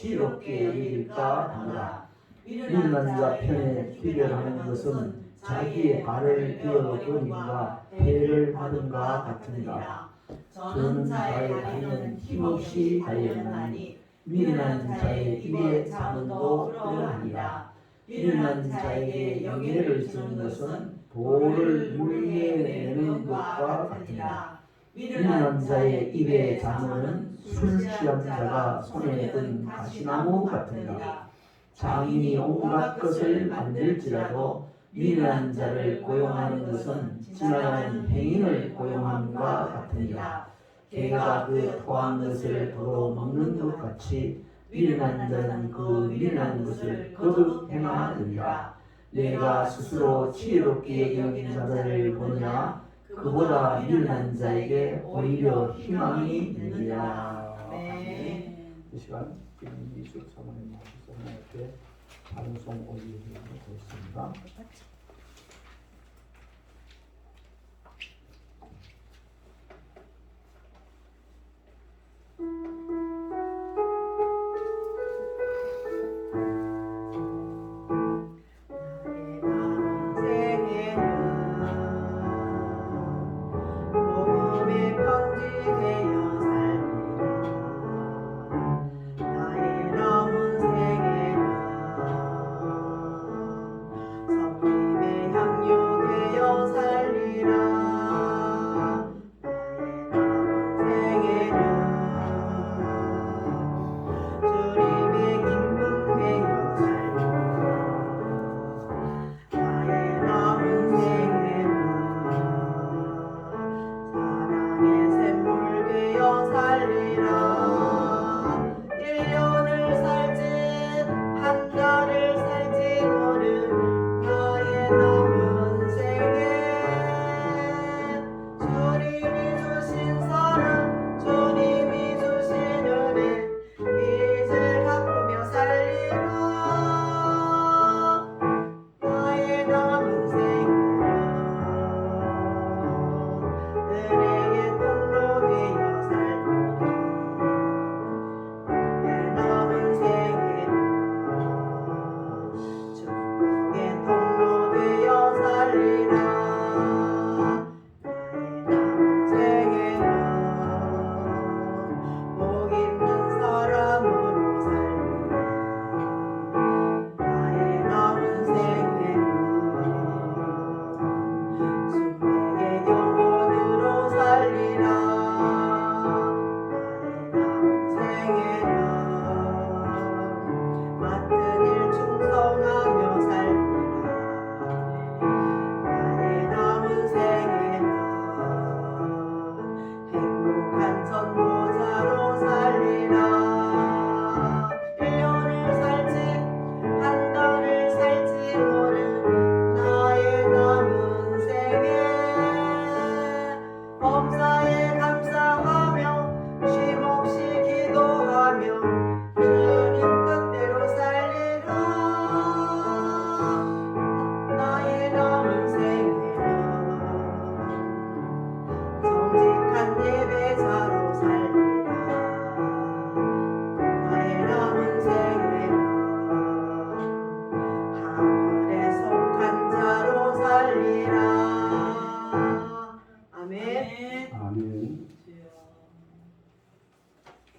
지혜롭게 여길까 하노라. 미련한 자 편에 기별하는 것은 자기의 발을 베어버림과 해를 받음과 같으니라. 저는 자의 다리는 힘없이 달렸나니 미련한 자의 입에 잠언도 그러하니라. 미련한 자에게 영예를 주는 것은 돌을 물리에 내는 것과 같으니라. 미련한 자의 입에 잠언은 술 취한 자가 손에 든 가시나무 같으니라. 장인이 온갖 것을 만들지라도 미련한 자를 고용하는 것은 지나가는 행인을 고용함과 같으니라. 개가 그 토한 것을 도로 먹는 것 같이 미련한 자는 그 미련한 것을 거듭 행하느니라. 내가 스스로 지혜롭게 여긴 자를 보느냐 그보다 미련한 자에게 오히려 희망이 있느니라. 네. 이 시간 김미숙 사모님 모셔서 하나님께 찬송 올려드리도록 하겠습니다.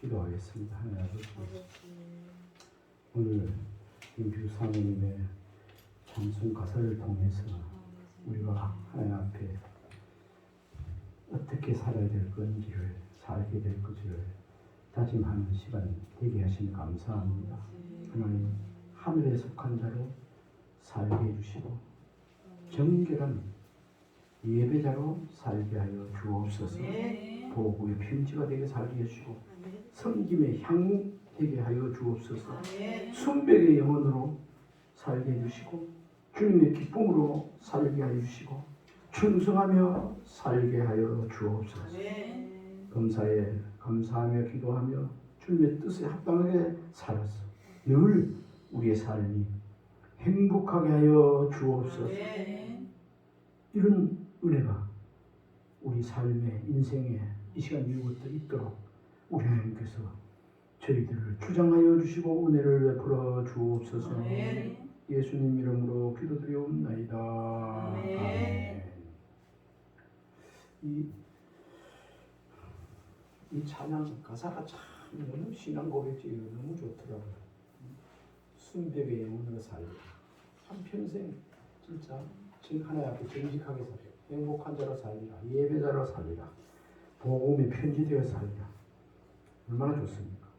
기도하겠습니다. 하나님 아버지, 오늘 김규 사모님의 찬송 가사를 통해서 우리가 하나님 앞에 어떻게 살아야 될 건지를, 살게 될 것을 다짐하는 시간 되게 하시니 감사합니다. 하나님, 하늘에 속한 자로 살게 해주시고 정결한 예배자로 살게 하여 주옵소서. 보고의 편지가 되게 살게 해주시고 섬김의 향 되게 하여 주옵소서. 순백의 영혼으로 살게 해주시고 주님의 기쁨으로 살게 하여 주시고 충성하며 살게 하여 주옵소서. 감사에 감사하며 기도하며 주님의 뜻에 합당하게 살아서 늘 우리의 삶이 행복하게 하여 주옵소서. 이런 은혜가 우리 삶의 인생에 이 시간 이후부터 있도록 우리 하나님께서 저희들을 주장하여 주시고 은혜를 베풀어 주옵소서. 아멘. 예수님 이름으로 기도드리옵나이다. 아멘. 아멘. 이 찬양 가사가 참 너무 신앙 고백지 너무 좋더라고요. 순백의 영혼으로 살리라. 한평생 진짜 지금 하나님 앞에 정직하게 살리라. 행복한 자로 살리라. 예배자로 살리라. 복음의 편지되어 살리라. 얼마나 좋습니까?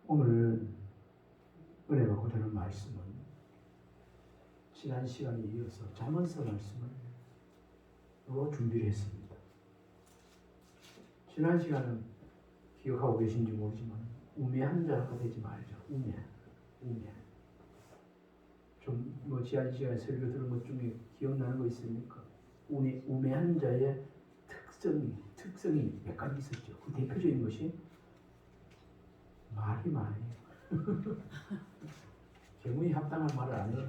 오늘 은혜 받고 되는 말씀은 지난 시간에 이어서 잠언서 말씀으로 준비를 했습니다. 지난 시간은 기억하고 계신지 모르지만 우매한 자가 되지 말자. 우매. 좀 뭐 지난 시간에 설교 들은 것 중에 기억나는 거 있습니까? 우매한 자의 특성이 몇 가지 있었죠. 그 대표적인 것이 말이 많아요. 개무에 합당한 말을 안 해요.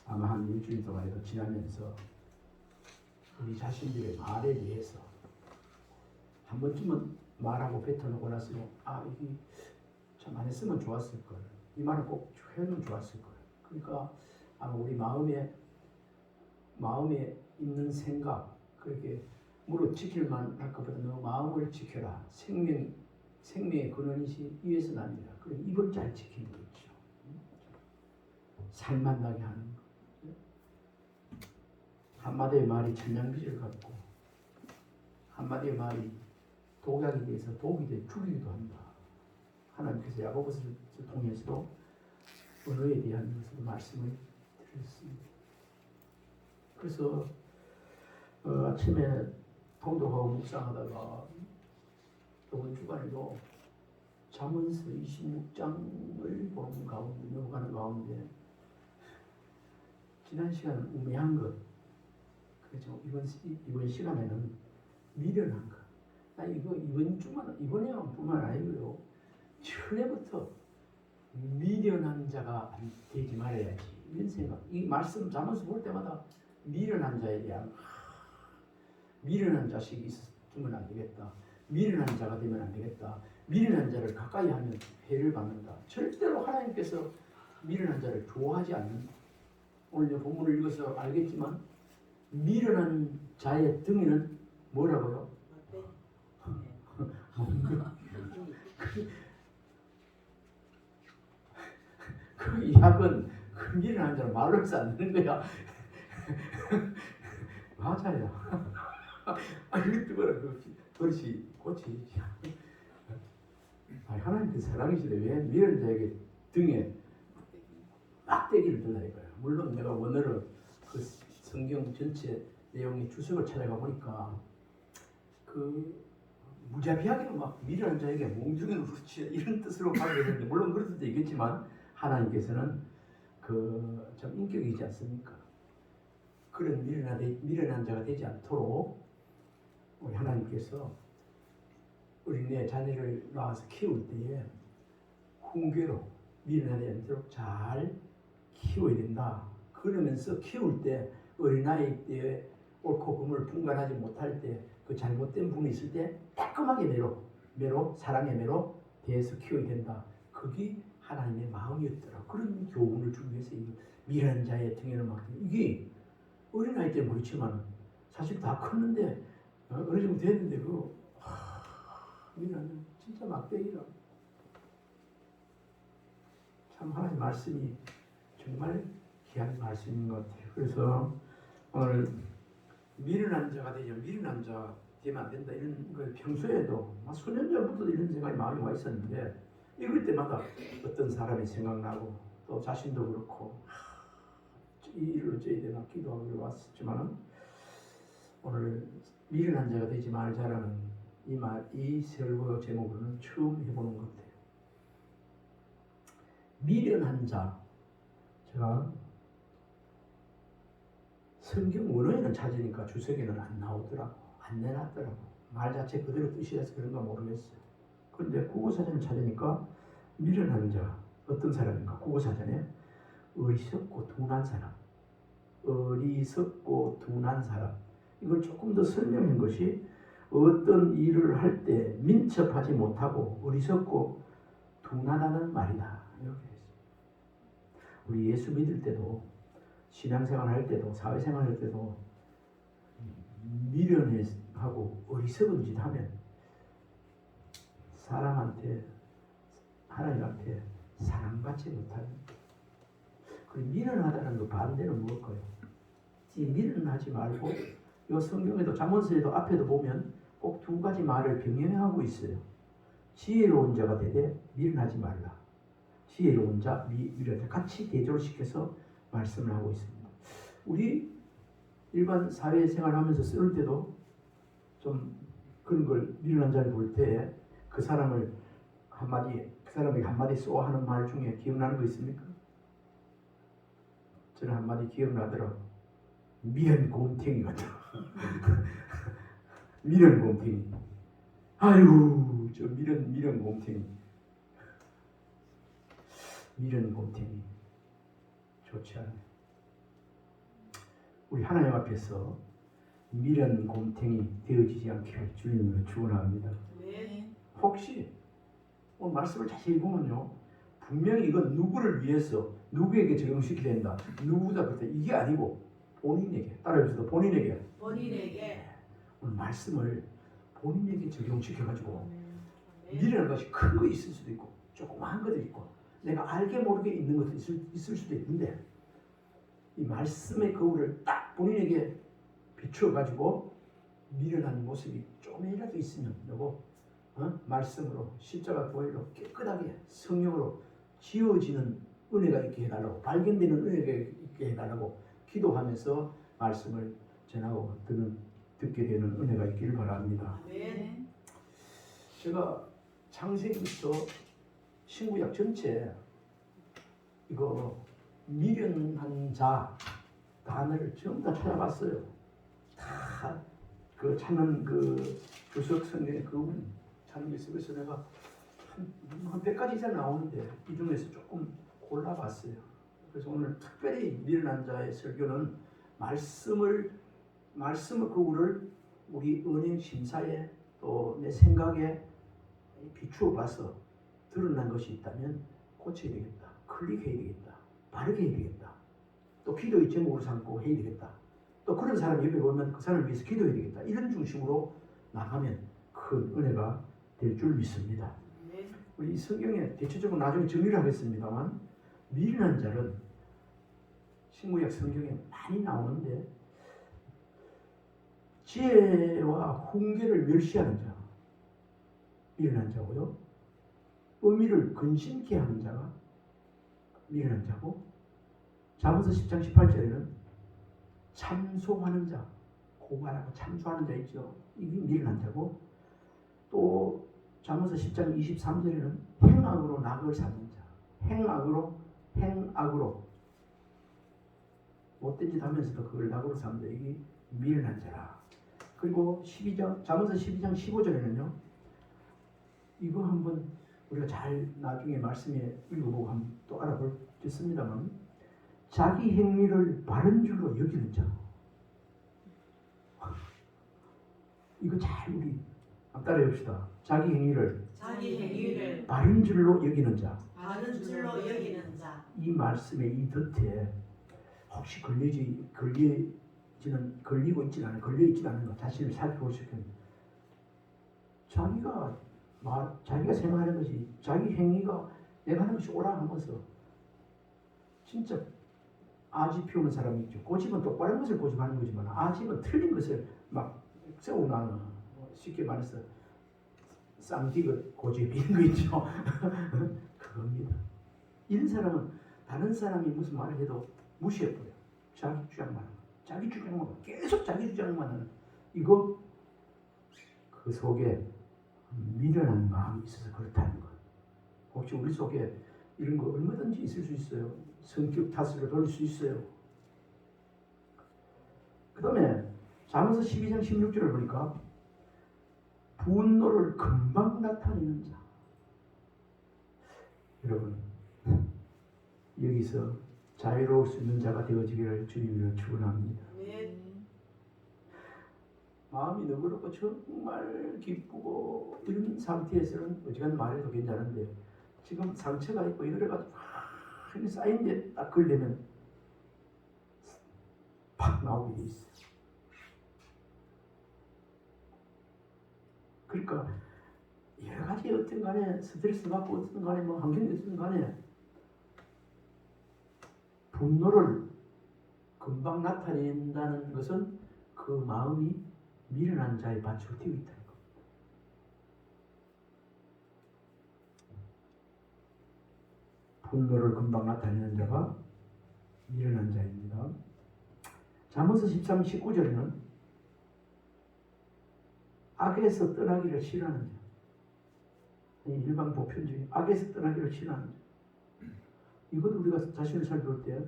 아마 한 일주일 동안에도 지나면서 우리 자신들의 말에 대해서 한 번쯤은 말하고 뱉어놓고 나서 이게 참 안 했으면 좋았을 걸. 이 말은 꼭 해놓으면 좋았을 걸. 그러니까 아마 우리 마음에 있는 생각 그렇게 무릇 지킬만 할 것보다 너 마음을 지켜라. 생명의 근원이시 이에서 납니다. 그래 입을 잘 지키는 거 있죠. 살만 나게 하는 거. 한마디의 말이 천냥빚을 갚고 한마디의 말이 독약이 돼서 독이 돼 죽이기도 한다. 하나님께서 야고보서를 통해서 언어에 대한 것으로 말씀을 드렸습니다. 그래서 아침에 통독하고 묵상하다가 이번 주간에도 잠언서 26장을 보는 가운데 넘어가는 가운데 지난 시간은 우매한 것, 그렇죠. 이번 시간에는 미련한 것. 나 이거 이번에뿐만 아니고요. 전에부터 미련한 자가 되지 말아야지 이런 생각. 이 말씀 잠언서 볼 때마다 미련한 자에 대한 미련한 자식이 있으면 안 되겠다. 미련한 자가 되면 안 되겠다. 미련한 자를 가까이 하면 해를 받는다. 절대로 하나님께서 미련한 자를 좋아하지 않는다. 오늘 본문을 읽어서 알겠지만 미련한 자의 등에는 뭐라고요? 그 약은 그 미련한 자를 말로 해서 안 되는 거야. 맞아요. 이거 뜨거라. 그것이 꽃이. 하나님께서 사랑이시대 왜 미련한 자에게 등에 막대기를 들라니까요. 물론 내가 원어로 그 성경 전체 내용의 주석을 찾아가 보니까 그 무자비하게 막 미련한 자에게 몽둥이로 그렇지 이런 뜻으로 가게 되는데 물론 그럴 수도 있겠지만 하나님께서는 그 좀 인격이지 않습니까? 그런 미련한 자가 되지 않도록 우리 하나님께서 우리 자녀를 낳아서 키울 때에 훈계로 미련하지 않도록 잘 키워야 된다. 그러면서 키울 때 어린아이 때 옳고 그름을 분간하지 못할 때 그 잘못된 부분이 있을 때 따끔하게 매로 사랑의 매로 대해서 키워야 된다. 그게 하나님의 마음이었더라. 그런 교훈을 주기 위해서 미련한 자의 등에는 맡기는 이게 어린아이 때는 그렇지만 사실 다 컸는데 어느 정도 됐는데 미련한 진짜 막대기라. 참 하나님 말씀이 정말 귀한 말씀인 것 같아요. 그래서 오늘 미련한 자가 미련한 자 되면 안 된다 이런 걸 평소에도 수년 전부터 이런 생각이 마음에 와 있었는데 읽을 때마다 어떤 사람이 생각나고 또 자신도 그렇고 이 일을 어찌해야 되나 기도하기로 왔었지만 오늘 미련한 자가 되지 말자라는 이 설교 제목으로는 처음 해보는 것 같아요. 미련한 자 제가 성경 원어에는 찾으니까 주석에는 안 나오더라고. 안 내놨더라고. 말 자체 그대로 뜻이라서 그런가 모르겠어요. 그런데 국어사전을 찾으니까 미련한 자 어떤 사람인가? 국어사전에 어리석고 둔한 사람. 어리석고 둔한 사람. 이걸 조금 더 설명한 것이 어떤 일을 할 때 민첩하지 못하고 어리석고 둔하다는 말이다. 이렇게 했습니다. 우리 예수 믿을 때도 신앙생활 할 때도 사회생활 할 때도 미련하고 어리석은 짓 하면 사람한테 하나님한테 사랑받지 못하는 그리고 미련하다는 그 반대는 무엇일까요? 이 미련하지 말고 이 성경에도 잠언서에도 앞에도 보면 꼭 두 가지 말을 병행하고 있어요. 지혜로운 자가 되되 미련하지 말라. 지혜로운 자, 미련한 자 같이 대조를 시켜서 말씀을 하고 있습니다. 우리 일반 사회생활 하면서 쓸 때도 좀 그런 걸 미련한 자를 볼 때 그 사람을 그 사람에게 한마디 쏘아 하는 말 중에 기억나는 거 있습니까? 저는 한마디 기억나더라고요. 미련 곰탱이 같아. 미련 곰탱이. 아이고 저 미련 곰탱이. 미련 곰탱이. 좋지 않아요. 우리 하나님 앞에서 미련 곰탱이 되어지지 않기를 주님으로 축원합니다. 네. 혹시 오늘 말씀을 자세히 보면요, 분명히 이건 누구를 위해서 누구에게 적용시켜야 된다. 누구다 그때 이게 아니고 본인에게 따라해주세요. 본인에게 오늘 말씀을 본인에게 적용시켜가지고 미련한 것이 큰 거 있을 수도 있고 조그마한 것도 있고 내가 알게 모르게 있는 것도 있을 수도 있는데 이 말씀의 거울을 딱 본인에게 비추어가지고 미련한 모습이 조금이라도 있으면 여보 말씀으로 십자가 보혈로 깨끗하게 성령으로 지워지는 은혜가 있게 해달라고 발견되는 은혜가 있게 해달라고 기도하면서 말씀을 전하고 듣게 되는 은혜가 있기를 바랍니다. 네. 제가 창세기부터 신구약 전체 이거 미련한 자 단어를 전부 다 찾아봤어요. 다 그 찾는 그 주석 성경에 그 찾는 게 있어서 내가 한 100가지 이상 나오는데 이 중에서 조금 골라봤어요. 그래서 오늘 특별히 미련한 자의 설교는 말씀을 그거를 우리 은행 심사에 또 내 생각에 비추어 봐서 드러난 것이 있다면 고쳐야 되겠다. 클릭해야 되겠다. 바르게 해야 되겠다. 또 기도의 제목으로 삼고 해야 되겠다. 또 그런 사람 옆에 보면 그 사람을 위해서 기도해야 되겠다. 이런 중심으로 나가면 큰 은혜가 될 줄 믿습니다. 우리 이 성경에 대체적으로 나중에 정리를 하겠습니다만 미련한 자는 신구약 성경에 많이 나오는데 지혜와 훈계를 멸시하는 자 미련한 자고요. 의미를 근심케 하는 자가 미련한 자고 잠언서 10장 18절에는 참소하는 자 고발하고 참소하는 자 있죠. 이게 미련한 자고 또 잠언서 10장 23절에는 행악으로 낙을 쌓는 자 행악으로 못된 짓 하면서도 그걸 낙으로 삼는 자 이게 미련한 자라. 그리고 잠언서 12장 15절에는요 이거 한번 우리가 잘 나중에 말씀에 읽어보고 한번 또 알아보겠습니다만 자기 행위를 바른 줄로 여기는 자 이거 잘 우리 따라해 봅시다. 자기 행위를 바른 줄로 여기는 자 이 말씀의 이 덫에 혹시 걸리고 있지 않은 것 자신을 살펴볼 수 있는 자기가 생각하는 것이 자기 행위가 내가 하는 것이 옳아 하면서 진짜 아지 피우는 사람이 있죠. 고집은 똑바른 것을 고집하는 거지만 아집은 틀린 것을 막 세워놔는 쉽게 말해서 쌍디귿 고집 이런 거 있죠. 그겁니다. 이런 사람은 다른 사람이 무슨 말을 해도 무시해버려요. 자기 주장만 계속 자기 주장만 하는 이거 그 속에 미련한 마음이 있어서 그렇다는 것. 혹시 우리 속에 이런 거 얼마든지 있을 수 있어요. 성격 탓으로 돌릴 수 있어요. 그 다음에 잠언서 12장 16절을 보니까 분노를 금방 나타내는 자. 여러분 여기서 자유로울 수 있는 자가 되어지기를 주님으로 축원합니다. 마음이 너그럽고 정말 기쁘고 이런 상태에서는 어지간히 말해도 괜찮은데 지금 상처가 있고 이래가지고 막 쌓인데 딱 걸리면 팍 나오게 돼 있어요. 그러니까 여러 가지 어떤 간에 스트레스 받고 어떤 간에 뭐 환경이 어떤 간에 분노를 금방 나타낸다는 것은 그 마음이 미련한 자의 밭을 튀고 있다는 겁니다. 분노를 금방 나타내는 자가 미련한 자입니다. 잠언서 13, 19절에는 악에서 떠나기를 싫어하는 자, 일반 보편적인 악에서 떠나기를 싫어하는 자. 이것도 우리가 자신을 살펴볼 때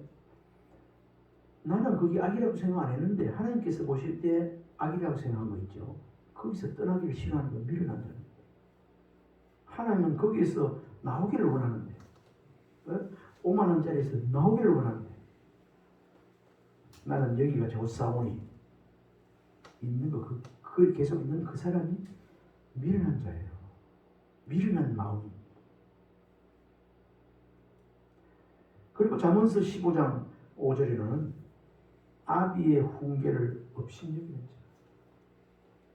나는 그게 악이라고 생각 안 했는데 하나님께서 보실 때 악이라고 생각한 거 있죠. 거기서 떠나기를 싫어하는 건 미련한 자입니다. 하나님은 거기에서 나오기를 원하는데 오만한 자리에서 나오기를 원하는데 나는 여기가 좋사오니 있는 거 그 계속 있는 그 사람이 미련한 자예요. 미련한 마음입니다. 그리고 잠언서 15장 5절에는 아비의 훈계를 업신여기는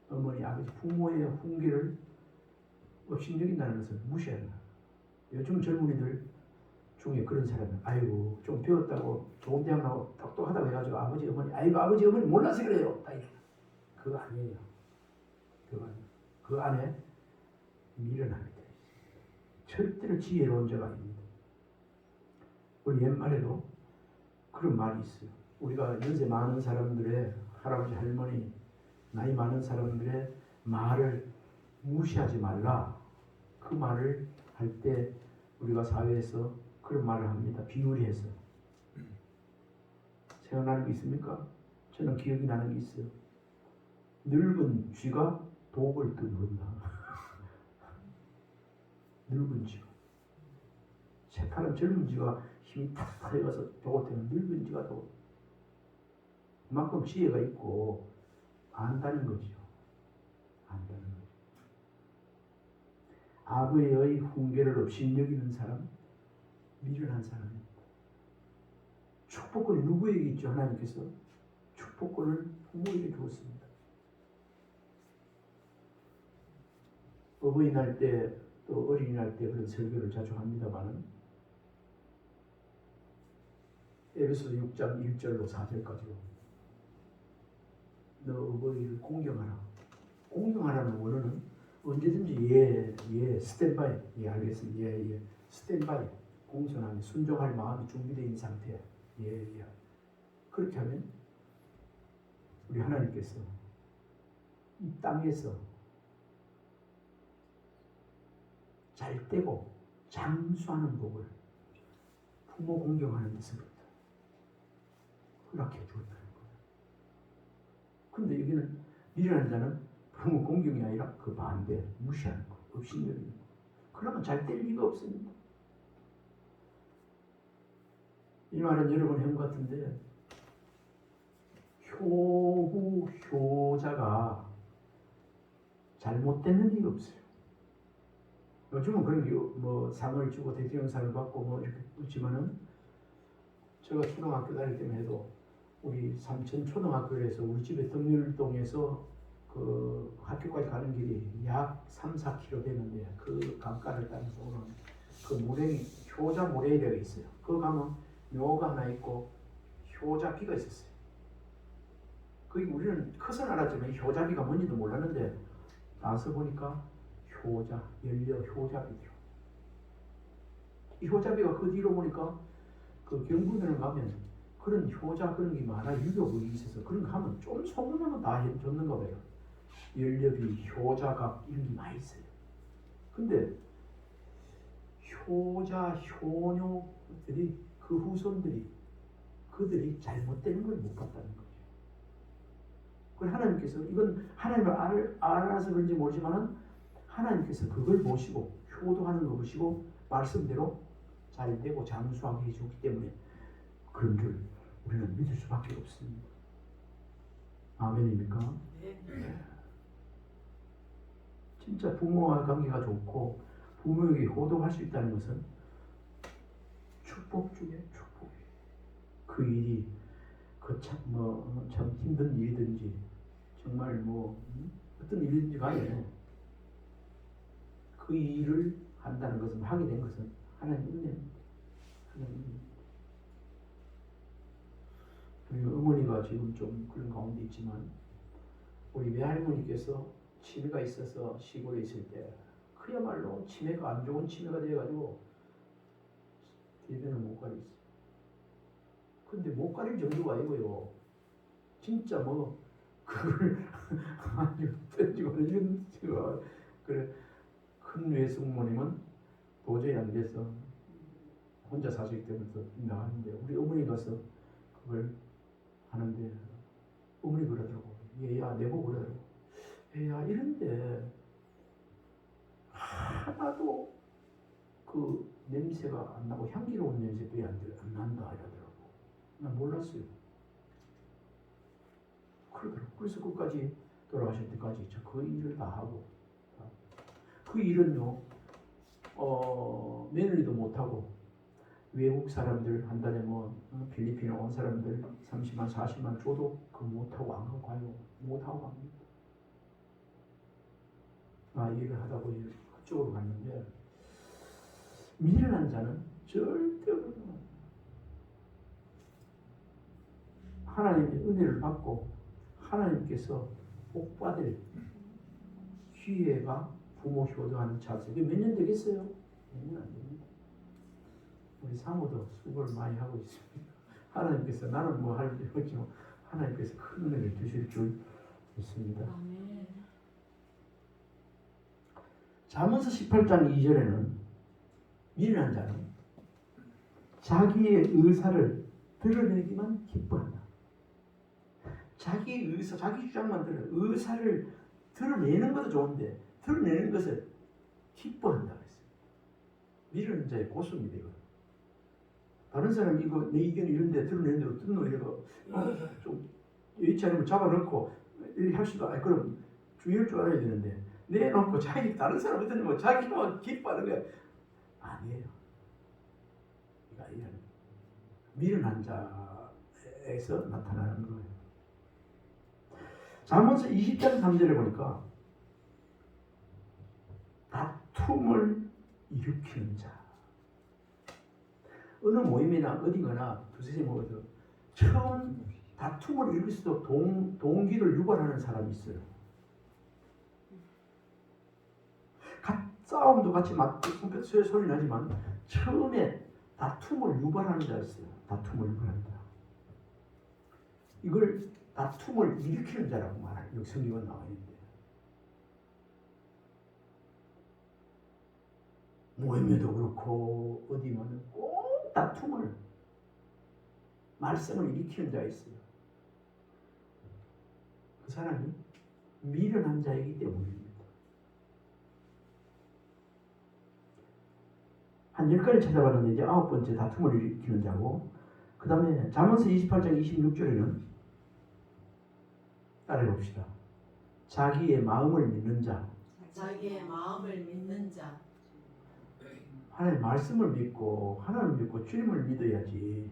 자, 어머니, 아버지, 부모의 훈계를 업신여긴다는 것을 무시하는 거예요. 요즘 젊은이들 중에 그런 사람은 아이고 좀 배웠다고 좋은 대학 나오고 똑똑하다고 해가지고 아버지, 어머니, 아이고 아버지, 어머니 몰라서 그래요. 다 이래. 그거 아니에요. 그 안에 미련합니다. 절대로 지혜로운 자가 아닙니다. 우리 옛말에도 그런 말이 있어요. 우리가 연세 많은 사람들의 할아버지, 할머니, 나이 많은 사람들의 말을 무시하지 말라. 그 말을 할 때 우리가 사회에서 그런 말을 합니다. 비유를 해서. 생각나는 게 있습니까? 저는 기억이 나는 게 있어요. 늙은 쥐가 독을 뜯는다. 늙은 쥐가. 새파란 젊은 쥐가 힘이 탁 들어가서 독을 뜯는 늙은 쥐가 독을. 그만큼 지혜가 있고 안다는 거죠. 안다는 거죠. 아버지의 훈계를 업신여기는 사람, 미련한 사람입니다. 축복권이 누구에게 있죠? 하나님께서 축복권을 부모에게 주었습니다. 어버이날 때 또 어린이날 때 그런 설교를 자주 합니다만은 에베소서 6장 1절로 4절까지로 너 어버이를 공경하라. 공경하라는 원어는 언제든지 스탠바이, 알겠습니다. 스탠바이, 공손하게 순종할 마음이 준비되어 있는 상태야. 그렇게 하면 우리 하나님께서 이 땅에서 잘 되고 장수하는 복을 부모 공경하는 데서부터 허락해 주었다는 거예요. 근데 여기는 미련한 자는 부모 공경이 아니라 그 반대, 무시하는 거, 업신여기는 거. 그러면 잘 될 리가 없습니다. 이 말은 여러분 해본 것 같은데 효부, 효자가 잘못되는 일이 없어요. 요즘은 그런 게 뭐 상을 주고 대통령상을 받고 뭐 이렇게 있지만은 제가 초등학교 다닐 때만 해도 우리 삼천 초등학교에서 우리 집에 덕률동에서 그 학교까지 가는 길이 약 3, 4km 되는데 그 강가를 따라서 오는 그 모래이 효자 모래이라고 있어요. 그거 가면 묘가 하나 있고 효자비가 있었어요. 거기 우리는 커서 알았지만 효자비가 뭔지도 몰랐는데 나서 보니까 효자, 연려 효자비죠. 이 효자비가 그 뒤로 보니까 그 경부대를 가면 그런 효자 그런 게 많아. 유교국이 있어서 그런 거 하면 좀 소문나면 다 해줬는가 봐요. 연료비, 효자각 이런 게 많이 있어요. 근데 효자, 효녀들이 그 후손들이 그들이 잘못되는 걸 못 봤다는 거죠. 그래서 하나님께서 이건 하나님을 알아서 그런지 모르지만은 하나님께서 그걸 보시고 효도하는 거 보시고 말씀대로 잘 되고 장수하게 해주기 때문에 그런 줄 우리는 믿을 수밖에 없습니다. 아멘입니까? 네. 진짜 부모와 관계가 좋고 부모에게 효도할 수 있다는 것은 축복 중에 축복이에요. 그 일이 참 힘든 일이든지 정말 어떤 일이든지 간에 그 일을 한다는 것은 하게 된 것은 하나님 은혜입니다. 하나님 은혜입니다. 우리 어머니가 지금 좀 그런 가운데 있지만 우리 외할머니께서 치매가 있어서 시골에 있을 때 그야말로 치매가 안 좋은 치매가 돼가지고 대변을 못 가리었어요. 근데 못 가릴 정도가 아니고요. 진짜 그걸 아주 던지고 이런 그래 큰 외숙모님은 도저히 안 돼서 혼자 사시기 때문에 나갔는데 우리 어머니 가서 그걸 하는데 어머니 그러더라고. 얘야 내보고 그러더라고. 얘야 이런데 하나도 그 냄새가 안 나고 향기로운 냄새도 안 난다 이러더라고. 난 몰랐어요. 그러더라고. 그래서 끝까지 돌아가실 때까지 그 일을 다 하고 그 일은요 며느리도 못하고 외국 사람들 한 달에 필리핀에 온 사람들 30만 40만 줘도 그 못하고 안 가고 가요. 못하고 갑니다. 일을 하다 보니 그쪽으로 갔는데 미련한 자는 절대 하나님의 은혜를 받고 하나님께서 복 받을 기회가 부모 효도하는 자세. 몇 년 되겠어요? 몇 년 안 됩니다. 우리 사모도 수고를 많이 하고 있습니다. 하나님께서 나는 할 일 없지만 하나님께서 큰 은혜를 주실 줄 믿습니다. 아멘. 잠언서 18장 2절에는 미련한 자는 자기의 의사를 드러내기만 기뻐한다. 자기 의사, 자기 주장만 의사를 드러내는 것도 좋은데 드러내는 것을 기뻐한다 그랬어요. 미련한 자의 고수입니다. 이거. 다른 사람 이거 내 의견 이런데 드러내는데 어떤 놈 이러고 좀 여의치 않으면 잡아놓고 이렇게 할 수도 그럼 주의할 줄 알아야 되는데 내놓고 자기 다른 사람 어떤 거 자기만 기뻐하는 거야. 아니에요. 그러니까 이런 미련한 자에서 나타나는 거예요. 잠언서 20장 3절에 보니까 다툼을 일으키는 자. 어느 모임이나 어디거나 두세 모여서 처음 다툼을 일으킬 수도 동기를 유발하는 사람이 있어요. 싸움도 같이 맞고 소리 나지만 처음에 다툼을 유발하는 자가 있어요. 다툼을 유발하는 자. 이걸 다툼을 일으키는 자라고 말해요. 여기 성경에 나와 있는데. 모임에도 그렇고 어디면 꼭 다툼을 말썽을 일으키는 자가 있어요. 그 사람이 미련한 자이기 때문입니다. 한 10가지 찾아봤는데 이제 9번째 다툼을 일으키는 자고 그 다음에 잠언서 28장 26절에는 따라해봅시다. 자기의 마음을 믿는 자. 자기의 마음을 믿는 자. 하나님의 말씀을 믿고 하나님을 믿고 주님을 믿어야지.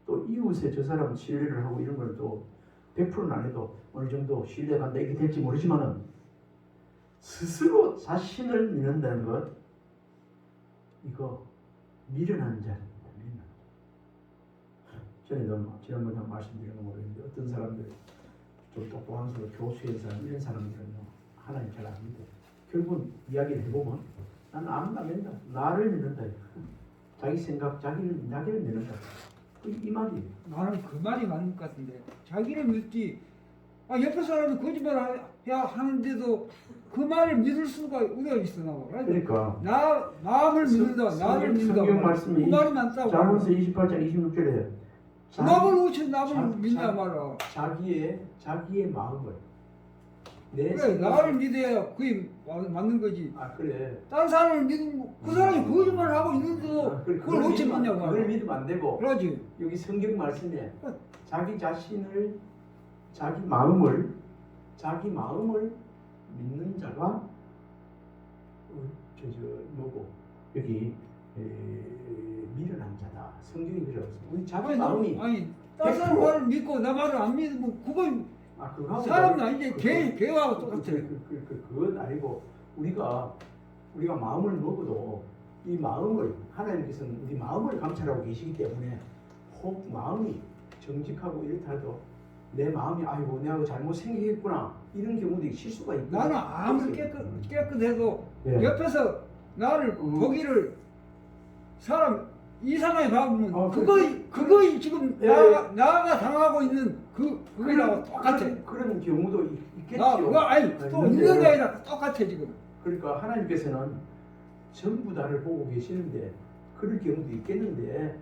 또 이웃에 저 사람 신뢰를 하고 이런 걸 또 100%는 안 해도 어느 정도 신뢰간다 이렇게 될지 모르지만은 스스로 자신을 믿는다는 것 이거 미련한 자입니다. 전에도 지난번에 말씀드린 거 모르겠는데 어떤 사람들 좀 똑똑한 사람, 교수의 사람 이런 사람들은요 하나님 잘 안 믿어요. 결국은 이야기를 해보면 나는 아무도 안 믿는다. 나를 믿는다. 자기 생각, 자기를 믿는다. 이 말이에요. 나는 그 말이 맞는 것 같은데 자기를 믿지 옆에 사람이 거짓말 하는데도 그 말을 믿을 수가 어디가 있어 나와. 그러니까 나 마음을 믿는다. 나를 믿는다. 성경 말씀이 그 말이 많다고. 잠언서 28장 26절에 남을 오치 남을 믿냐 말아. 자기의 마음을 내 그래 나를 믿어야 그게 맞는 거지. 그래. 다른 사람을 믿는 그 사람이 거짓말을 하고 있는데도 그걸 어찌 믿냐고. 그걸 믿으면 안 되고. 그러지. 여기 성경 말씀에 자기 자신을 자기 마음을 믿는 자가 뭐고 여기 미련한 자다. 성경이 그래서 우리 자기 마음이 다른 사람 말을 믿고 나 말을 안 믿으면 그건 그거 사람은 아닌데 개하고 똑같아. 그건 아니고 우리가 마음을 먹어도 이 마음을 하나님께서는 우리 마음을 감찰하고 계시기 때문에 혹 마음이 정직하고 이렇다 해도 내 마음이 아이고 내가 잘못 생기겠구나 이런 경우도 실수가 있고 나는 아무리 깨끗해도 예. 옆에서 나를 보기를 사람 이상하게 봐보면 그래. 그거 지금 예. 나가 당하고 있는 그거랑 똑같아. 그런 경우도 있겠지요. 그거 또 있는 게 아니라 똑같아 지금. 그러니까 하나님께서는 전부 다를 보고 계시는데 그럴 경우도 있겠는데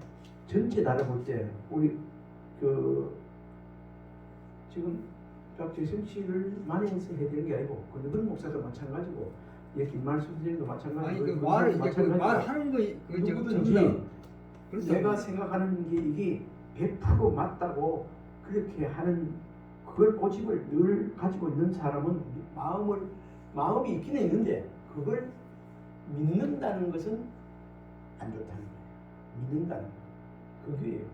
전체 다를 볼 때 우리 지금 박재성 씨를 만연해서 해야 되는 게 아니고 그런 목사도 마찬가지고 김말수 선생님도 마찬가지고 그 말을 이제 말하는 거 누구든지 내가 생각하는 게 이게 100% 맞다고 그렇게 하는 그걸 고집을 늘 가지고 있는 사람은 마음이 있기는 있는데 그걸 믿는다는 것은 안 좋다는 거예요. 믿는다는 거.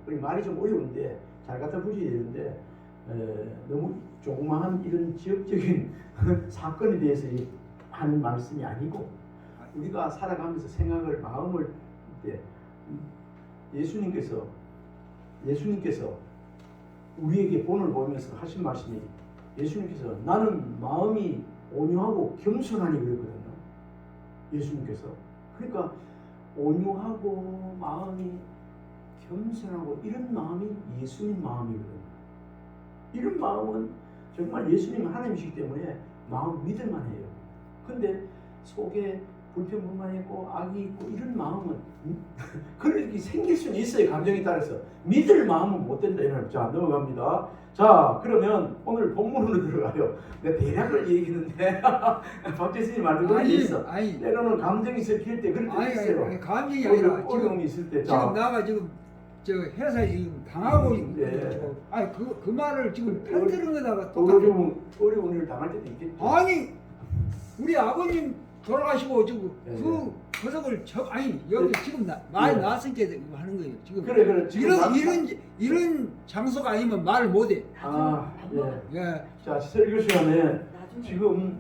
그게 말이 좀 어려운데 잘 갖다 붙여야 되는데 너무 조그마한 이런 지역적인 사건에 대해서 하는 말씀이 아니고 우리가 살아가면서 생각을 마음을 예수님께서 우리에게 본을 보면서 하신 말씀이 예수님께서 나는 마음이 온유하고 겸손하니 그랬거든요. 예수님께서 그러니까 온유하고 마음이 겸손하고 이런 마음이 예수님 마음이거든요. 이런 마음은 정말 예수님 하나님이시기 때문에 마음 믿을만 해요. 근데 속에 불평불만이 있고 악이 있고 이런 마음은 그렇게 생길 수는 있어요. 감정에 따라서 믿을 마음은 못 된다. 자 넘어갑니다. 자 그러면 오늘 본문으로 들어가요. 내가 대략을 얘기했는데 박재선이 말도 그런 게 있어. 때로는 감정이 섞일 때 그럴 때 있어요. 감정이 아니라 어려움이 있을 때. 지금 나가 지금 저 회사에 지금 당하고 있는 네. 그 말을 지금 편드는 거다가 똑같아. 어려운 일을 당할 때도 있겠죠. 아니 우리 아버님 돌아가시고 지금 네. 그 거석을 여기 지금 많이 네. 나왔으니까 이거 하는 거예요. 지금 그래 지금 이런 장소가 아니면 말을 못해. 예. 자 설교 시간에 지금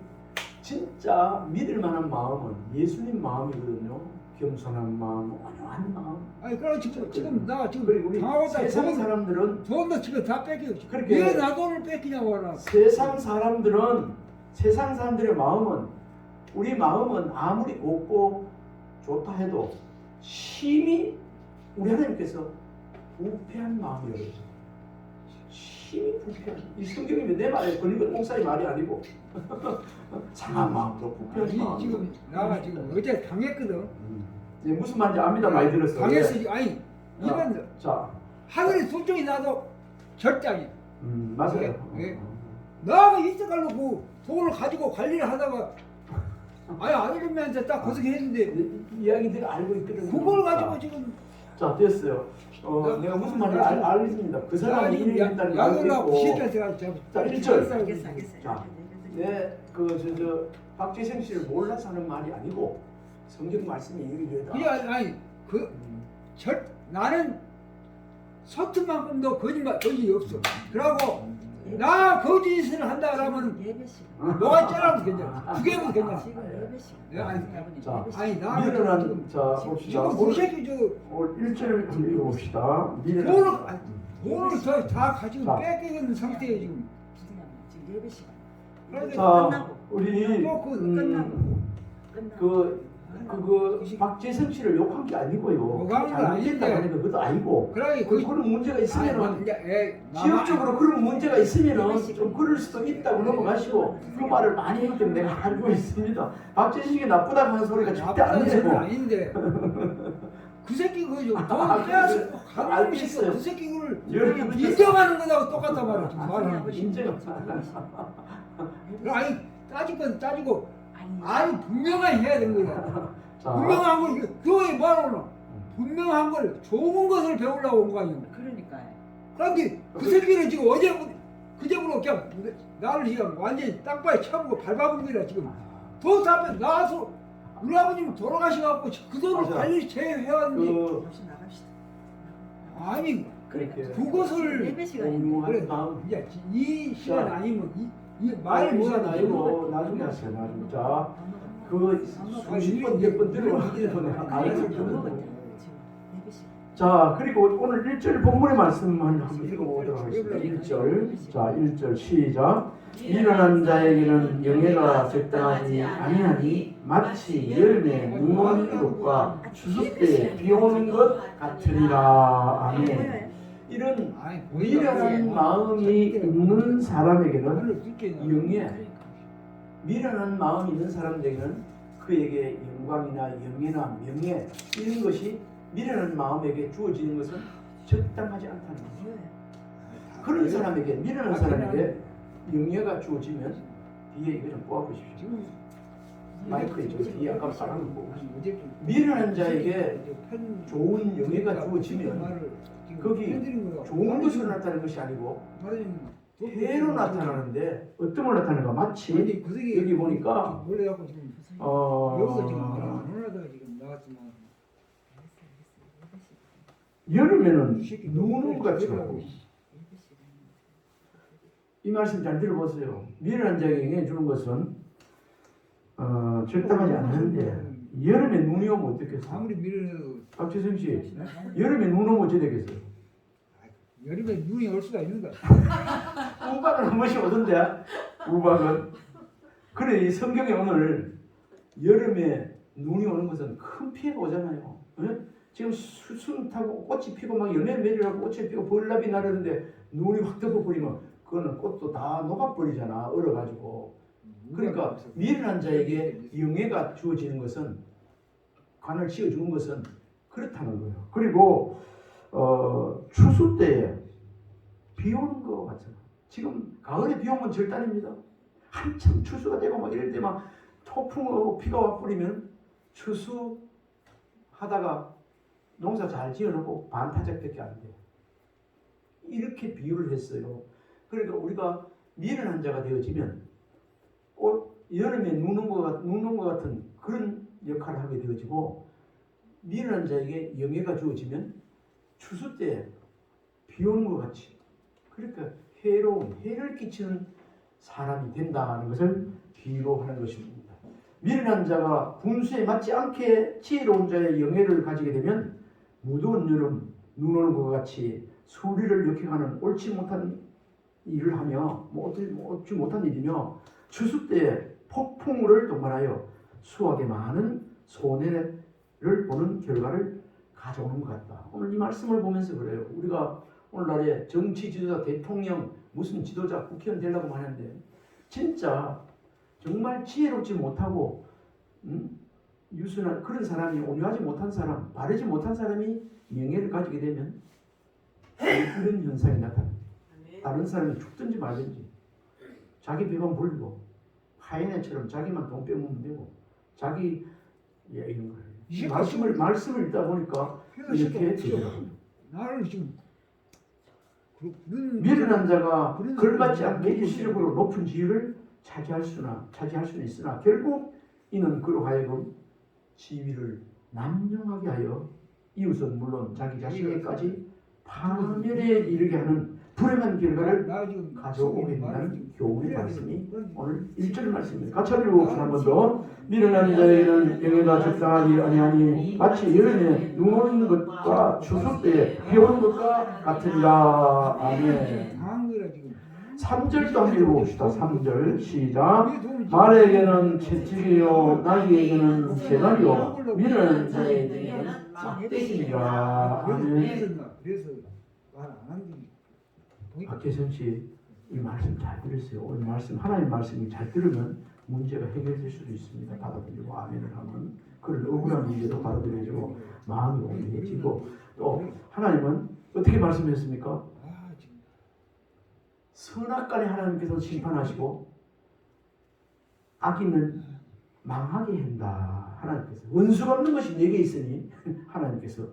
진짜 믿을 만한 마음은 예수님 마음이거든요. 겸손한 마음, 온유한 마음. 그럼 지금 나 지금 그리고 우리 당하고 세상 사람들은 돈도 지금 다 뺏겨. 그렇게 왜 나 돈을 뺏기냐고 하나. 세상 사람들의 마음은 우리 마음은 아무리 없고 좋다 해도 심히 우리 하나님께서 부패한 마음이라고 심히 부패한 이 성경이면 내 말에 걸린 건 목사의 말이 아니고 상한 마음도 부패한 마음. 지금 나가 지금 어제 당했거든. 무슨 말인지 압니다. 많이 들었어. 당했어. 이건 자 하늘에 두 쪽이 나도 절대 아니. 맞아요. 나가 이때까지 돈을 가지고 관리를 하다가 아들님한테 딱 고생했는데 이야기들 알고 있거든요. 그걸 가지고 지금 자 됐어요. 내가 무슨 말인지 알겠습니다. 그 사람이 일을 했다는 거 알고 있고. 자 1절. 알겠어. 자, 저 박재생 씨를 몰라서 하는 말이 아니고 성경 말씀이 이르되다. 나는 서툰 만큼도 거짓이 없어. 그러고 나 거짓을 한다 그러면 뭐가 쩌라도 괜찮아. 두 개면 괜찮아. 자, 미련한 자 봅시다. 지금 그 새끼 1절 읽어봅시다. 돈을 다 가지고 뺏기는 상태에 지금. 자, 우리 끝나고 박재성 씨를 욕한 게 아니고요. 욕한 건 아닌데 그것도 아니고. 그러니 그런 문제가 있으면은 지역적으로 그런 문제가 있으면은 좀 그럴 수도 있다고 넘어가시고 그 말을 많이 했기 때문에 내가 알고 있습니다. 박재성 씨가 나쁘다고 하는 소리가 절대 안 되고. 아닌데. 그 새끼 돈 빼앗어 가만히 있어. 그 새끼 그걸 인정하는 거하고 똑같단 말이야. 지금 말하는 거. 인정. 따질 건 따지고 분명하게 해야 되는 거야. 자. 분명한 걸 교회 말하노. 분명한 걸 좋은 것을 배우려고 온 거 아니야. 그러니까요. 그런데 그 새끼는 지금 어제 그저으로 그냥 나를 지금 완전히 땅바에 쳐보고 밟아본 거라 지금. 돈 타면 나와서 우리 아버님 돌아가셔갖고 그 돈을 맞아. 관리 제해왔는데 그 잠시 나갑시다. 아니 그렇게 그것을 예배 시간이 공유한 그래 다음 이제 이 시간 자. 아니면 이 말을 시간 못하는 아니고 나중에 하세요. 나중에. 자, 그 수십 번 몇 번 들어가지고 내가 알아서 들었는데. 예배 시간. 자, 그리고 오늘 1절 본문의 말씀을 한번 읽어보도록 하겠습니다. 1절. 자, 1절 시작. 미련한 자에게는 영예가 적당하지 아니하니 마치 여름에 눈 오는 것과 추수 때에 비 오는 것 같으리라. 아멘. 이런 미련한 마음이 없는 사람에게는 영예, 미련한 마음이 있는 사람들에게는 그에게 영광이나 영예나 명예 이런 것이 미련한 마음에게 주어지는 것은 적당하지 않다는 거죠. 그런 사람에게, 미련한 사람에게 영예가 주어지면 뒤에 이거 좀 뽑아보십시오. 마이크에 저 뒤에 아까 사람을 보고 미련한 자에게 좋은 영예가 주어지면 거기 좋은 것으로 나타나는 것이 아니고 해로 나타나는데 어떤 걸 나타나는가? 마치 여기 보니까 몰래갖고 지금 여기서 지금 안 올라다가 지금 나왔지만 여름에는 눈 오는 것 같이 하고 이 말씀 잘 들어보세요. 미련한 자에게 영예 주는 것은 적당하지 않는데 여름에 눈이 오면 어떻겠어요? 아무리 미련해도 박재성 씨, 여름에 눈 오면 어찌 되겠어요? 여름에 눈이 올 수가 있는가? 우박은 한 번씩 오던데 우박은. 그래 이 성경에 오늘 여름에 눈이 오는 것은 큰 피해가 오잖아요. 예? 지금 수순 타고 꽃이 피고 막 열매 맺으라고 꽃이 피고 벌나비 나르는데 눈이 확 덮어버리면 그거는 꽃도 다 녹아버리잖아. 얼어가지고. 그러니까 미련한 자에게 영예가 주어지는 것은 관을 씌워주는 것은 그렇다는 거예요. 그리고 추수 때에 비 오는 거 같잖아. 지금 가을에 비 오면 절단입니다. 한참 추수가 되고 막 이럴 때 막 폭풍으로 비가 와버리면 추수 하다가 농사 잘 지어놓고 반타작밖에 안 돼. 이렇게 비유를 했어요. 그러니까 우리가 미련한 자가 되어지면 여름에 눈 온 것 같은 그런 역할을 하게 되어지고 미련한 자에게 영예가 주어지면 추수 때 비 오는 것 같이 그러니까 해를 끼치는 사람이 된다는 것을 비유로 하는 것입니다. 미련한 자가 분수에 맞지 않게 지혜로운 자의 영예를 가지게 되면 무더운 여름 눈 오는 것 같이 수리를 역행하는 옳지 못한 일을 하며 옳지 못한 일이며 추수 때 폭풍우를 동반하여 수확에 많은 손해를 보는 결과를 가져오는 것 같다. 오늘 이 말씀을 보면서 그래요. 우리가 오늘날에 정치 지도자, 대통령, 무슨 지도자, 국회의원 되려고 하는데 진짜 정말 지혜롭지 못하고 유순한 그런 사람이 온유하지 못한 사람, 바르지 못한 사람이 명예를 가지게 되면 이런 현상이 나타납니다. 다른 사람이 죽든지 말든지 자기 배만 불리고 하이네처럼 자기만 돈 빼먹으면 되고 자기 이런 거예요. 말씀을 읽다 보니까 이렇게 되더라고요. 나를 지금 미련한 자가 걸맞지 않게 일시적으로 높은 지위를 차지할 수는 있으나 결국 이는 그로 하여금 지위를 남용하게 하여 이웃은 물론 자기 자신에게까지 파멸에 이르게 하는 불행한 결과를 가져오게 된다는 교훈의 말씀이 오늘 1절 말씀입니다. 같이 읽어봅시다. 한 번 더. 미련한 자에게는 영예가 적당하지 아니하니 마치 여름에 눈 오는 것과 추수 때에 비 오는 것과 같으리라. 아멘. 3절도 한번 읽어봅시다. 3절 시작. 말에게는 채찍이요 나귀에게는 쇠다리요 미련한 자에게는 막대기니라. 아멘. 박재선 씨, 이 말씀 잘 들으세요. 오늘 말씀, 하나님 말씀이 잘 들으면 문제가 해결될 수도 있습니다. 받아들이고 아멘을 하면 그런 억울한 문제도 받아들여지고 마음이 온유해지고 또 하나님은 어떻게 말씀했습니까? 선악간에 하나님께서 심판하시고 악인을 망하게 한다. 하나님께서 원수가 없는 것이 내게 있으니 하나님께서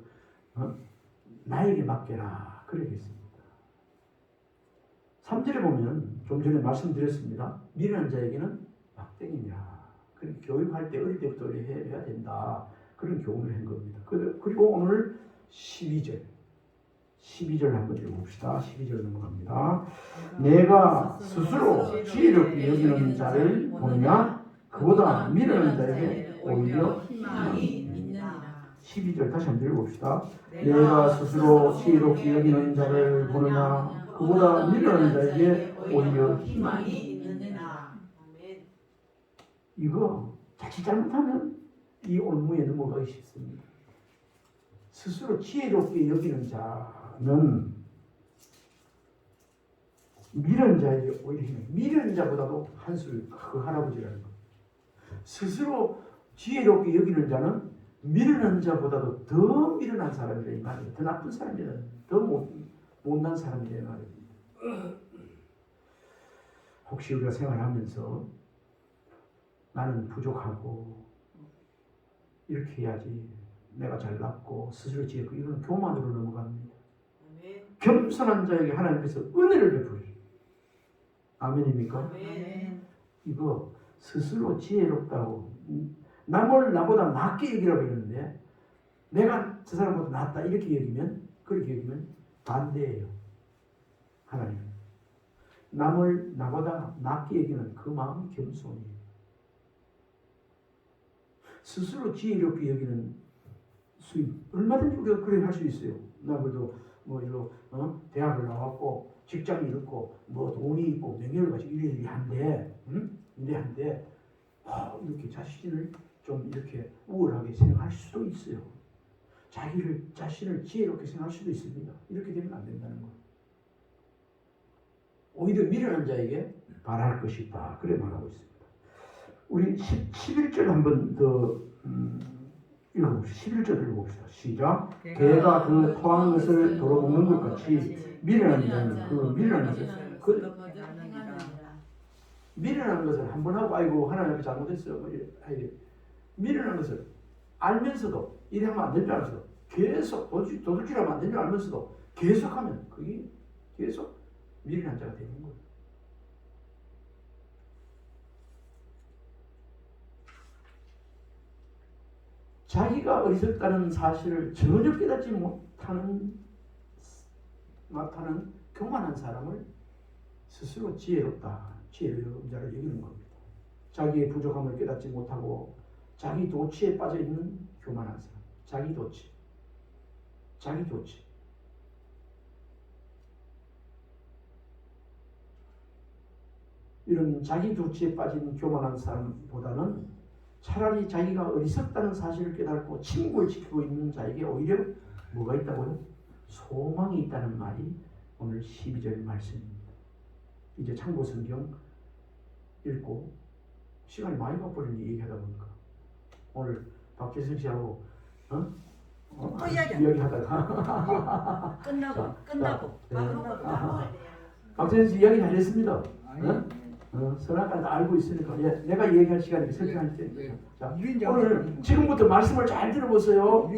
나에게 맡겨라. 그러겠습니다. 3절에 보면 좀 전에 말씀드렸습니다. 미련한 자에게는 막대기냐. 그렇게 교육할 때 어릴 때부터 해야 된다. 그런 교훈을 한 겁니다. 그리고 오늘 12절 한번 읽어봅시다. 12절 넘어갑니다. 내가 스스로 지혜롭게 여기는 자를 보느냐 그보다 미련한 자에게 오히려 희망이 있느니라. 12절 다시 한번 읽어봅시다. 내가 스스로 지혜롭게 여기는 자를 보느냐 그보다 미련한 자에게 오히려 희망이 있느니라. 아멘. 이거 자칫 잘못하면 이 올무에 넘어가기 쉽습니다. 스스로 지혜롭게 여기는 자는 미련한 자에게 오히려 힘이 미련한 자보다도 한술 그 할아버지라는 거. 스스로 지혜롭게 여기는 자는 미련한 자보다도 더 미련한 사람이라 이 말이에요. 더 나쁜 사람이라 더 못난 사람이라 이 말입니다. 혹시 우리가 생활하면서 나는 부족하고 이렇게 해야지 내가 잘났고 스스로 지혜고 이거는 교만으로 넘어갑니다. 아멘. 겸손한 자에게 하나님께서 은혜를 베푸시오. 아멘입니까? 아멘. 이거 스스로 지혜롭다고 남을 나보다 낫게 여기라고 했는데 내가 저 사람보다 낫다 이렇게 여기면 그렇게 여기면 반대예요. 하나님 남을 나보다 낫게 여기는 그 마음이 겸손이에요. 스스로 지혜롭게 여기는 수입 얼마든지 우리가 그래 할 수 있어요. 나도 뭐 이런 대학을 나왔고 직장이 있고 뭐 돈이 있고 명예를 가지고 이래 한데 이래 이렇게 자신을 좀 이렇게 우월하게 생각할 수도 있어요. 자신을 지혜롭게 생각할 수도 있습니다. 이렇게 되면 안 된다는 거. 오히려 미련한 자에게 바랄 것이다. 그래 말하고 있습니다. 우리 11절 한번 더 읽어봅시다. 11절 읽어봅시다. 시작. 개가 그 토한 것을 도로 먹는 것 같이 미련한 자는 그 미련한 미련한 것을 한 번 하고 아이고 하나님 앞에 잘못했어요. 미련한 것을 알면서도 이래 하면 안 되는 줄 알면서도 계속 도둑질하면 안 되는 줄 알면서도 계속하면 그게 계속 미련한 자가 되는 거예요. 자기가 어리석다는 사실을 전혀 깨닫지 못하는 교만한 사람을 스스로 지혜로운 자를 여기는 겁니다. 자기의 부족함을 깨닫지 못하고 자기 도취에 빠져 있는 교만한 사람, 자기 도취. 이런 자기 도취에 빠진 교만한 사람보다는 차라리 자기가 어리석다는 사실을 깨닫고 침묵을 지키고 있는 자에게 오히려 뭐가 있다고요? 소망이 있다는 말이 오늘 12절 말씀입니다. 이제 참고성경 읽고 시간이 많이 가버리니 얘기하다 보니까 오늘 박재선 씨하고 이야기하다가 끝나고 박재선 씨 이야기 잘했습니다. 선악과는 다 알고 있으니까 내가 얘기할 시간이 설명할 테니까. 자, 오늘 지금부터 말씀을 잘 들어보세요.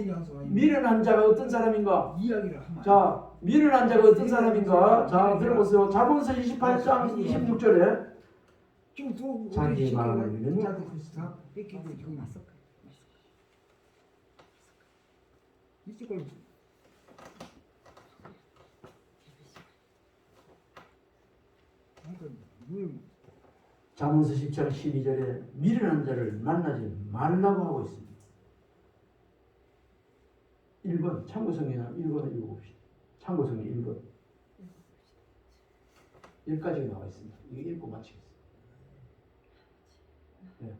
미련한 자가 어떤 사람인가? 자, 미련한 자가 어떤 사람인가? 자, 들어보세요. 자본서 28장 26절에 자기의 마음을 믿는 자. 잠언서 10장 12절에 미련한 자를 만나지 말라고 하고 있습니다. 1번 참고성경 1번을 읽어봅시다. 참고성경 1번 여기까지 나와 있습니다. 이거 읽고 마치겠습니다. 네.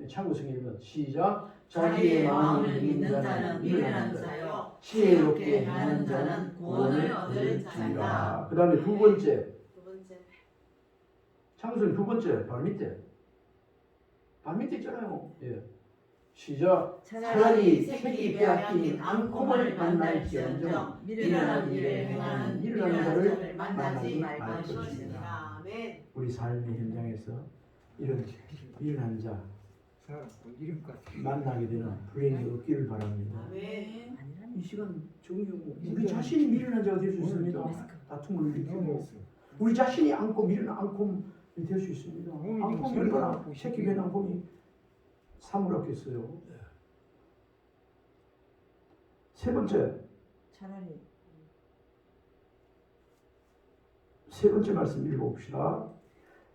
참고성경 1번 시작. 자기의 마음을 믿는 자는 미련한 자요 지혜롭게 하는 자는 구원을 얻을 자이다. 그 다음에 두 번째 참고성경 두 번째 바로 밑에 있잖아요. 시작. 차라리 새끼 빼앗긴 암콩을 만날지언정 미련한 일을 행하는 미련한 자를 만나지 말 것이니라. 우리 삶의 현장에서 이런 미련한 자 만나게 되는 불행이 없기를 바랍니다. 이 시간 정리하고 우리 자신이 미련한 자가 될 수 있습니다. 다툼을 일으키고 우리 자신이 안고 미련 안고 될 수 있습니다. 안고 얼마나 새끼 된 안고이 사물었겠어요. 세 번째 차라리 세 번째 말씀 읽어봅시다.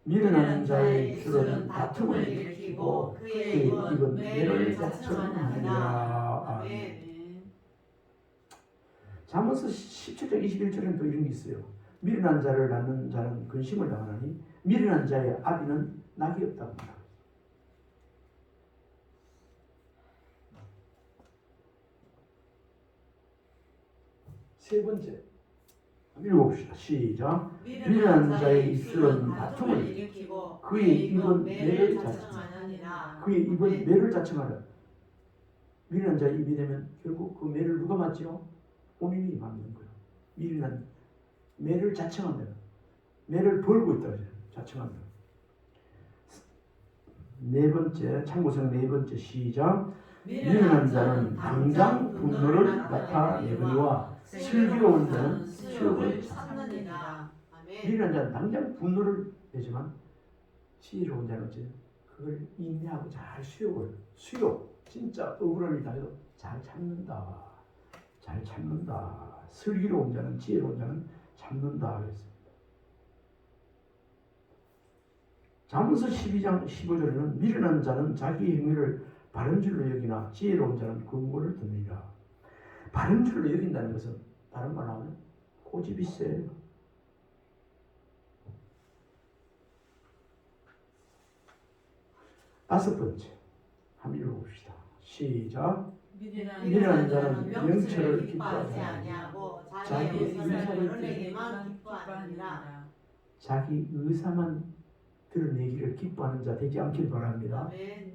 미련한 자의 입술은 다툼을 일으키고 그의 입은 매를 자청하느니라. 아멘. 잠언서 17장 21절에는 또 이런 게 있어요. 미련한 자를 낳는 자는 근심을 당하나니 미련한 자의 아비는 낙이 없다고 합니다. 세 번째 읽어봅시다. 시작. 미련한 자의 입술은 다툼을 일으키고 그의 입은 매를 자청하느니라. 그의 입은 매를 자청하라. 미련한 자의 입이 되면 결국 그 매를 누가 맞죠? 본인이 맞는 거예요. 미련한 매를 자청한다. 매를 벌고 있다. 자청한다. 네 번째 참고성 네 번째 시작. 미련한 자는 당장 분노를 나타내거니와 슬기로운 자는 수욕을 참느니라. 아멘. 미련한 자는 당장 분노를 내지만 지혜로운 자는 어째 그걸 인내하고 잘 수욕 진짜 억울한 일 당해도 잘 참는다. 잘 참는다. 슬기로운 자는 지혜로운 자는 참는다 그랬습니다. 잠언서 12장 15절에는 미련한 자는 자기 행위를 바른 줄로 여기나 지혜로운 자는 긍고를 듣느니라. 바른 줄로 여긴다는 것은 다른 말로 하면 고집이 세요. 다섯 번째 한번 읽어봅시다. 시작. 미련한 자는 명철을 기뻐하지 아니하고 자기 자기 의사를 의사를 드러내기만 기뻐하느니라. 자기 의사만 드러내기를 기뻐하는 자 되지 않길 바랍니다. 아멘.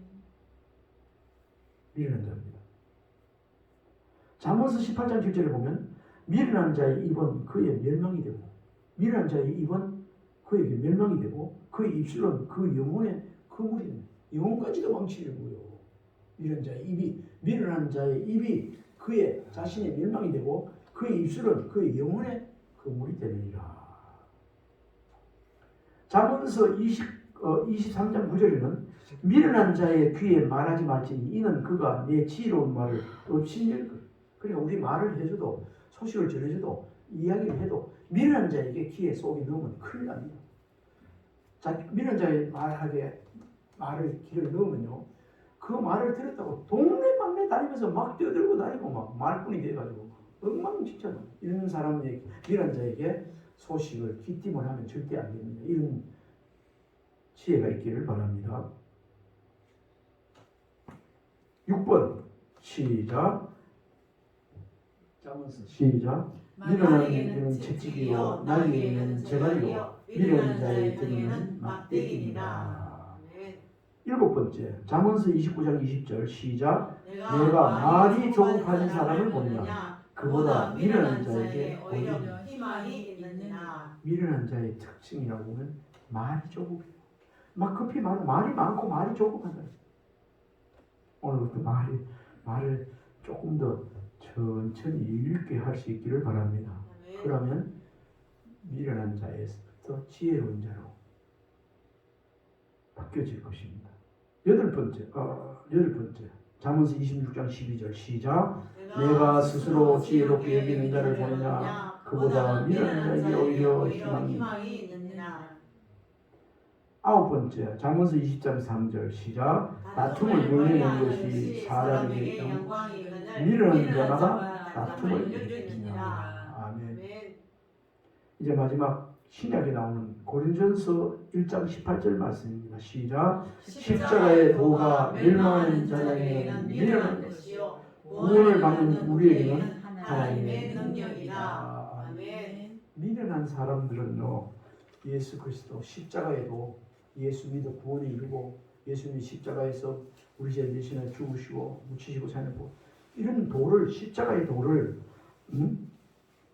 미련한 자입니다. 잠언서 18장 7절에 보면 미련한 자의 입은 그의 멸망이 되고 미련한 자의 입은 그에게 멸망이 되고 그의 입술은 그 영혼의 그물이 됩니다. 영혼까지도 망치는 거예요. 미련한 자의 입이 그의 자신의 멸망이 되고 그의 입술은 그의 영혼의 그물이 되느니라. 잠언서 23장 9절에는 미련한 자의 귀에 말하지 말지니 이는 그가 내 지혜로운 말을 없이낼 것. 그러니까 우리 말을 해줘도 소식을 전해줘도 이야기를 해도 미련한 자에게 귀에 속이 넣으면 큰일 납니다. 미련한 자의 말을 귀를 넣으면요 그 말을 들었다고 동네방네 다니면서 막 뛰어들고 다니고 막 말뿐이 돼가지고 엉망진창 이런 사람에게 미련한 자에게 소식을 귀띔을 하면 절대 안 됩니다. 이런 지혜가 있기를 바랍니다. 6번 시작. 시작. 미련한 에게는 채찍이요 나에게는 재갈이요 미련한 자의 등에는 막대기니라. 일곱 번째 잠언서 29장 20절 시작. 내가 말이 조급한 사람을 보느냐 그보다 미련한 자에게 오히려 희망이 있느니라. 미련한 자의 특징이라고 보면 말이 조급해요. 막 급히 말이 많고 말이 조급하다. 오늘부터 말을 조금 더 천천히 읽게 할 수 있기를 바랍니다. 그러면 미련한 자에서부터 지혜로운 자로 바뀌어질 것입니다. 여덟 번째 잠언서 26장 12절 시작. 내가 스스로 지혜롭게 여기는 자를 보느냐 그보다 미련한 자에게 오히려 희망이 있느니라. 아홉 번째 잠언서 20장 3절 시작. 다툼을 물리는 것이 사람에게 영광이거늘 미련한 자마다 다툼을 일으키느니라. 아멘. 이제 마지막 신약에 나오는 고린전서 1장 18절 말씀입니다. 시작. 십자가의 도가 멸망하는 자에게는 미련한 것이요 구원을 받는 우리에게는 하나님의 능력이다. 아멘. 미련한 사람들은요 예수 그리스도 십자가의 도 예수 믿어 구원에 이르고 예수님이 십자가에서 우리 죄 대신에 죽으시고 묻히시고 사는고 이런 도를 십자가의 도를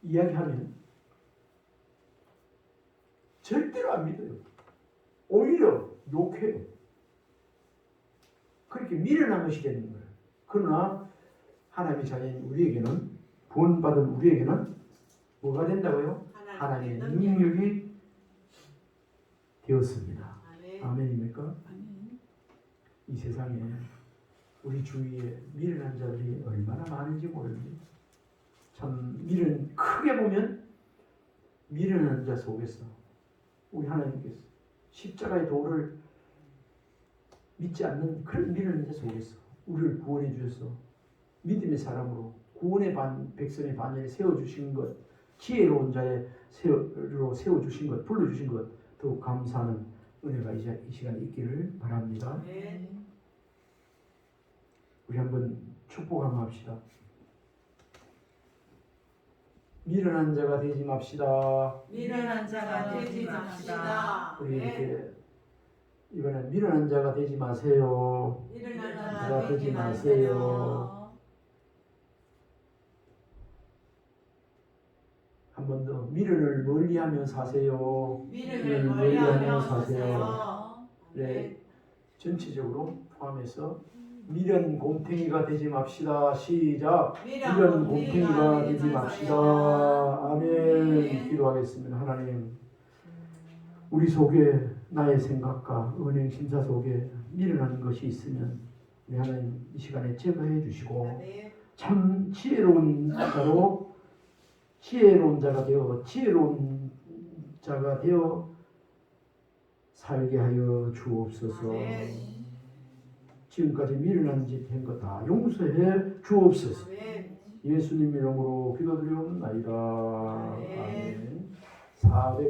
이야기하면 절대로 안 믿어요. 오히려 욕해요. 그렇게 미련한 것이 되는 거예요. 그러나 하나님의 자녀인 우리에게는 구원받은 우리에게는 뭐가 된다고요? 하나님의 능력이 되었습니다. 아멘입니까? 이 세상에 우리 주위에 미련한 자들이 얼마나 많은지 모릅니다. 참 크게 보면 미련한 자 속에서 우리 하나님께서 십자가의 도를 믿지 않는 그런 미련한 자 속에서 우리를 구원해 주셔서 믿음의 사람으로 구원의 백성의 반열에 세워주신 것, 지혜로운 자의 세로 세워주신 것, 불러주신 것 더욱 감사하는 은혜가 이 시간에 있기를 바랍니다. 우리 한번 축복 한번 합시다. 미련한 자가 되지 맙시다. 미련한 자가 되지 맙시다. 우리 이렇게 이번에 미련한 자가 되지 마세요. 미련한 자가 자가 되지 되지 마세요. 마세요. 한 번 더 미련을 멀리하며 사세요. 미련을 멀리하며 사세요. 네, 전체적으로 포함해서 미련 곰탱이가 되지 맙시다. 시작. 미련 곰탱이가 되지 맙시다. 아멘. 기도하겠습니다. 하나님, 우리 속에 나의 생각과 은행 심사 속에 미련한 것이 있으면 우리 하나님 이 시간에 제거해 주시고 참 지혜로운 자로 지혜로운 자가 되어 살게 하여 주옵소서. 지금까지 미련한 짓 한 거 다 용서해 주옵소서. 예수님 이름으로 기도드리옵나이다. 아멘. 400